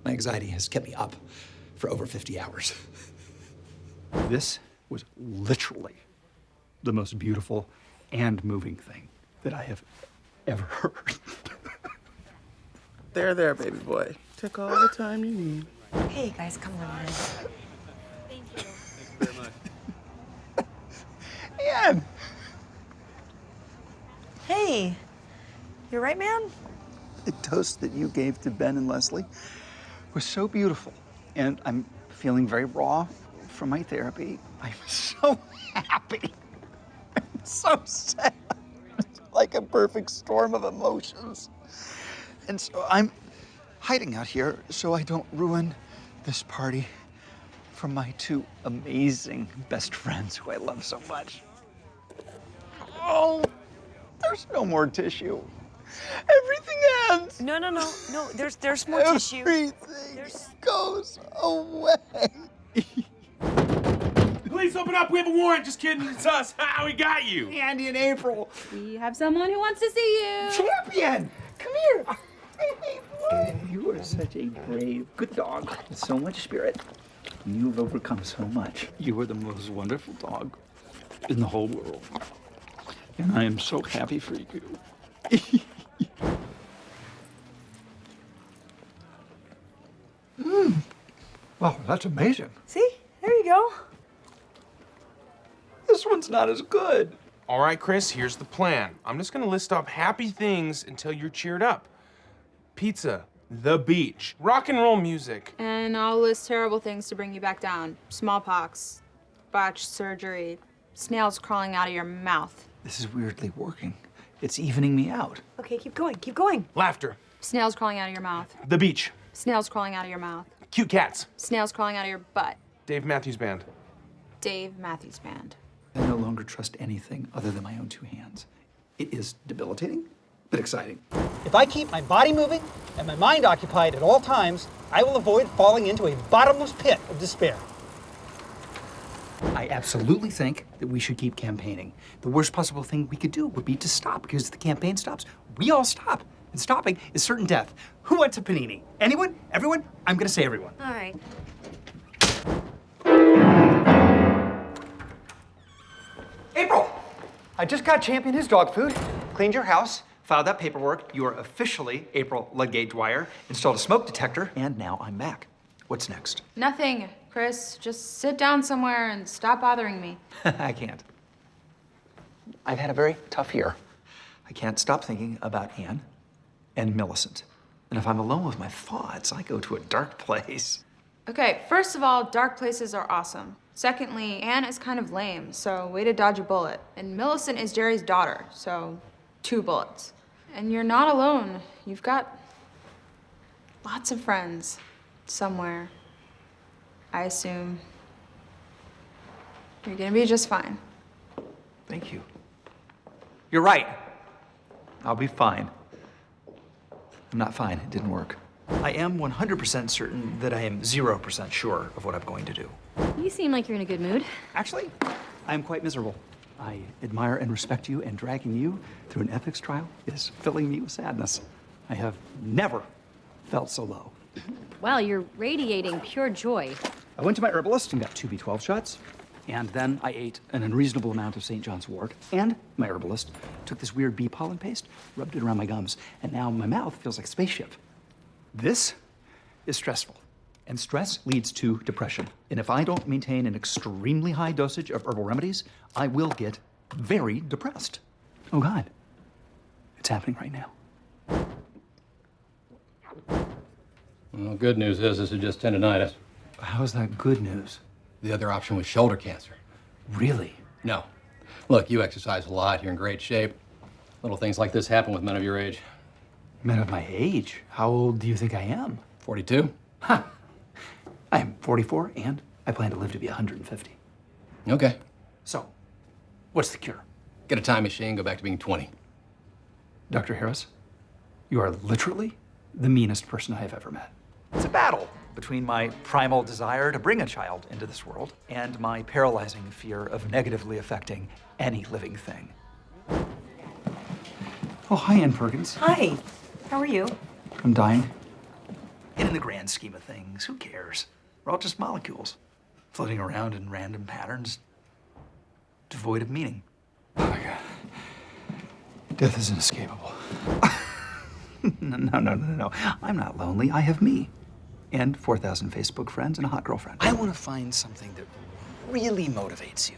My anxiety has kept me up for over 50 hours. This was literally the most beautiful and moving thing that I have ever heard. There, baby boy. Take all the time you need. Hey, guys, come on in. Thank you. Thank you very much. Anne! Hey, you right, man? The toast that you gave to Ben and Leslie was so beautiful. And I'm feeling very raw from my therapy. I'm so happy. I'm so sad. It's like a perfect storm of emotions. And so I'm hiding out here so I don't ruin this party for my two amazing best friends who I love so much. Oh, there's no more tissue. Everything ends. No. There's more tissue. Everything goes away. Please open up. We have a warrant. Just kidding. It's us. Ha, we got you. Andy and April. We have someone who wants to see you. Champion, come here. You are such a brave, good dog with so much spirit. You've overcome so much. You are the most wonderful dog in the whole world. And I am so happy for you. Wow, that's amazing. See? There you go. This one's not as good. All right, Chris, here's the plan. I'm just going to list off happy things until you're cheered up. Pizza, the beach, rock and roll music. And I'll list terrible things to bring you back down. Smallpox, botched surgery, snails crawling out of your mouth. This is weirdly working. It's evening me out. Okay, keep going. Laughter, Snails crawling out of your mouth. the beach, Snails crawling out of your mouth. cute cats, Snails crawling out of your butt. Dave Matthews Band. Dave Matthews Band. I no longer trust anything other than my own two hands. It is debilitating, but exciting. If I keep my body moving and my mind occupied at all times, I will avoid falling into a bottomless pit of despair. I absolutely think that we should keep campaigning. The worst possible thing we could do would be to stop, because if the campaign stops, we all stop. And stopping is certain death. Who wants a panini? Anyone? Everyone? I'm gonna say everyone. All right. April! I just got Champion his dog food, cleaned your house, filed that paperwork. You are officially April Ludgate Dwyer, installed a smoke detector, and now I'm back. What's next? Nothing, Chris. Just sit down somewhere and stop bothering me. I can't. I've had a very tough year. I can't stop thinking about Anne and Millicent. And if I'm alone with my thoughts, I go to a dark place. Okay, first of all, dark places are awesome. Secondly, Anne is kind of lame, so way to dodge a bullet. And Millicent is Jerry's daughter, so 2 bullets. And you're not alone. You've got lots of friends somewhere, I assume. You're gonna be just fine. Thank you. You're right. I'll be fine. I'm not fine. It didn't work. I am 100% certain that I am 0% sure of what I'm going to do. You seem like you're in a good mood. Actually, I am quite miserable. I admire and respect you, and dragging you through an ethics trial is filling me with sadness. I have never felt so low. Well, you're radiating pure joy. I went to my herbalist and got 2 B12 shots, and then I ate an unreasonable amount of St. John's wort, and my herbalist took this weird bee pollen paste, rubbed it around my gums, and now my mouth feels like a spaceship. This is stressful, and stress leads to depression. And if I don't maintain an extremely high dosage of herbal remedies, I will get very depressed. Oh God, it's happening right now. Well, good news is this is just tendonitis. How is that good news? The other option was shoulder cancer. Really? No. Look, you exercise a lot, you're in great shape. Little things like this happen with men of your age. Men of my age? How old do you think I am? 42? Huh. I am 44, and I plan to live to be 150. Okay. So, what's the cure? Get a time machine, go back to being 20. Dr. Harris, you are literally the meanest person I have ever met. It's a battle between my primal desire to bring a child into this world and my paralyzing fear of negatively affecting any living thing. Oh, hi, Ann Perkins. Hi. How are you? I'm dying. And in the grand scheme of things, who cares? We're all just molecules, floating around in random patterns, devoid of meaning. Oh my God. Death is inescapable. No. I'm not lonely. I have me. And 4,000 Facebook friends and a hot girlfriend. I want to find something that really motivates you.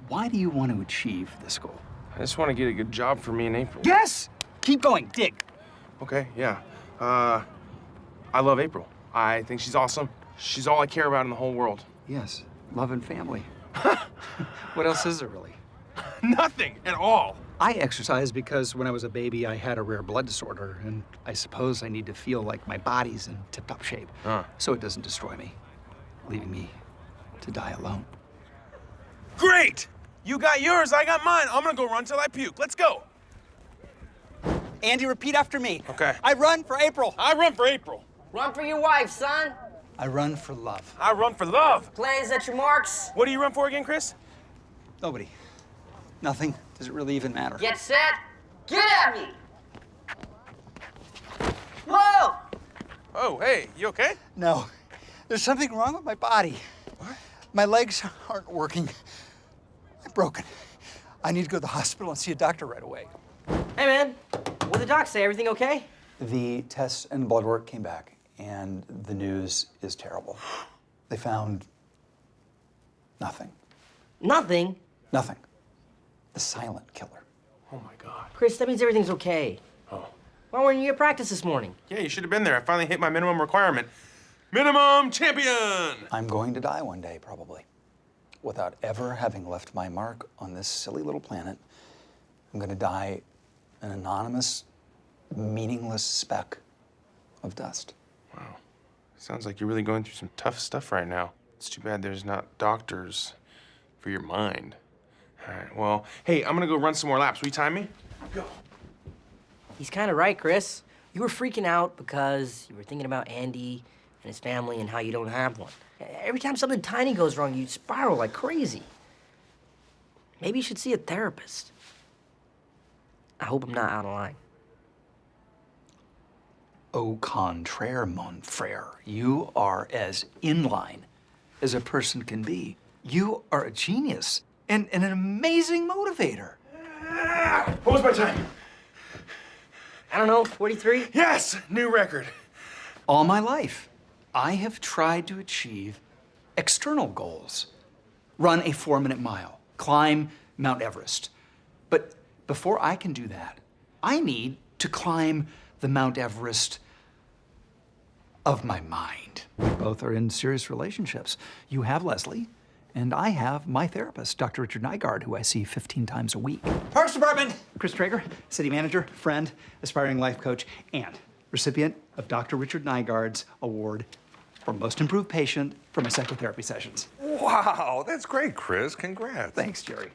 Why do you want to achieve this goal? I just want to get a good job for me in April. Yes! Keep going. Dig. Okay, yeah. I love April. I think she's awesome. She's all I care about in the whole world. Yes. Love and family. What else is there, really? Nothing at all. I exercise because when I was a baby, I had a rare blood disorder, and I suppose I need to feel like my body's in tip-top shape, so it doesn't destroy me, leaving me to die alone. Great! You got yours, I got mine. I'm gonna go run till I puke. Let's go. Andy, repeat after me. Okay. I run for April. I run for April. Run for your wife, son. I run for love. I run for love. Plans at your marks. What do you run for again, Chris? Nobody. Nothing. Does it really even matter? Get set. Get at me. Whoa! Oh, hey, you okay? No. There's something wrong with my body. What? My legs aren't working. I'm broken. I need to go to the hospital and see a doctor right away. Hey, man. What did the doc say? Everything okay? The tests and blood work came back, and the news is terrible. They found nothing. Nothing? Nothing. The silent killer. Oh my God. Chris, that means everything's okay. Oh. Why weren't you at practice this morning? Yeah, you should have been there. I finally hit my minimum requirement. Minimum champion! I'm going to die one day, probably. Without ever having left my mark on this silly little planet, I'm going to die an anonymous, meaningless speck of dust. Wow. Sounds like you're really going through some tough stuff right now. It's too bad there's not doctors for your mind. All right, well, hey, I'm gonna go run some more laps. Will you time me? Go. He's kind of right, Chris. You were freaking out because you were thinking about Andy and his family and how you don't have one. Every time something tiny goes wrong, you spiral like crazy. Maybe you should see a therapist. I hope I'm not out of line. Au contraire, mon frère. You are as in line as a person can be. You are a genius and an amazing motivator. What was my time? I don't know, 43? Yes, new record. All my life, I have tried to achieve external goals. Run a 4-minute mile, climb Mount Everest. But before I can do that, I need to climb the Mount Everest of my mind. We both are in serious relationships. You have Leslie, and I have my therapist, Dr. Richard Nygaard, who I see 15 times a week. Parks Department! Chris Traeger, city manager, friend, aspiring life coach, and recipient of Dr. Richard Nygaard's award for Most Improved Patient for my psychotherapy sessions. Wow, that's great, Chris. Congrats. Thanks, Jerry.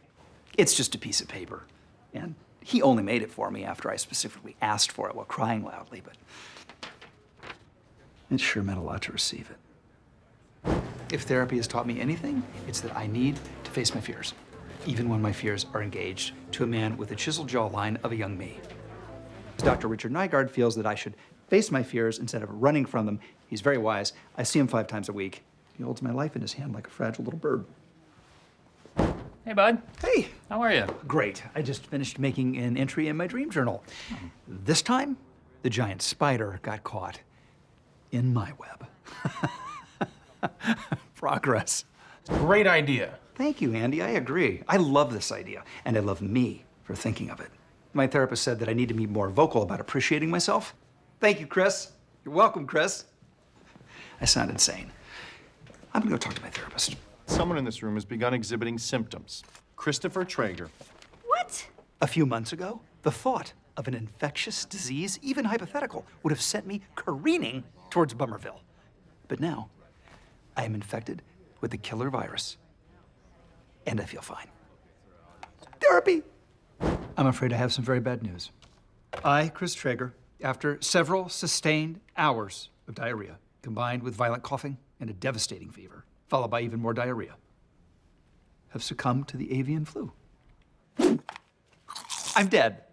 It's just a piece of paper, and he only made it for me after I specifically asked for it while crying loudly, but it sure meant a lot to receive it. If therapy has taught me anything, it's that I need to face my fears, even when my fears are engaged to a man with the chiseled jawline of a young me. Dr. Richard Nygaard feels that I should face my fears instead of running from them. He's very wise. I see him 5 times a week. He holds my life in his hand like a fragile little bird. Hey, bud. Hey. How are you? Great. I just finished making an entry in my dream journal. This time, the giant spider got caught in my web. Progress. Great idea. Thank you, Andy. I agree. I love this idea, and I love me for thinking of it. My therapist said that I need to be more vocal about appreciating myself. Thank you, Chris. You're welcome, Chris. I sound insane. I'm gonna go talk to my therapist. Someone in this room has begun exhibiting symptoms. Christopher Traeger. What? A few months ago, the thought of an infectious disease, even hypothetical, would have sent me careening towards Bummerville. But now, I am infected with the killer virus, and I feel fine. Therapy! I'm afraid I have some very bad news. I, Chris Traeger, after several sustained hours of diarrhea, combined with violent coughing and a devastating fever, followed by even more diarrhea, have succumbed to the avian flu. I'm dead.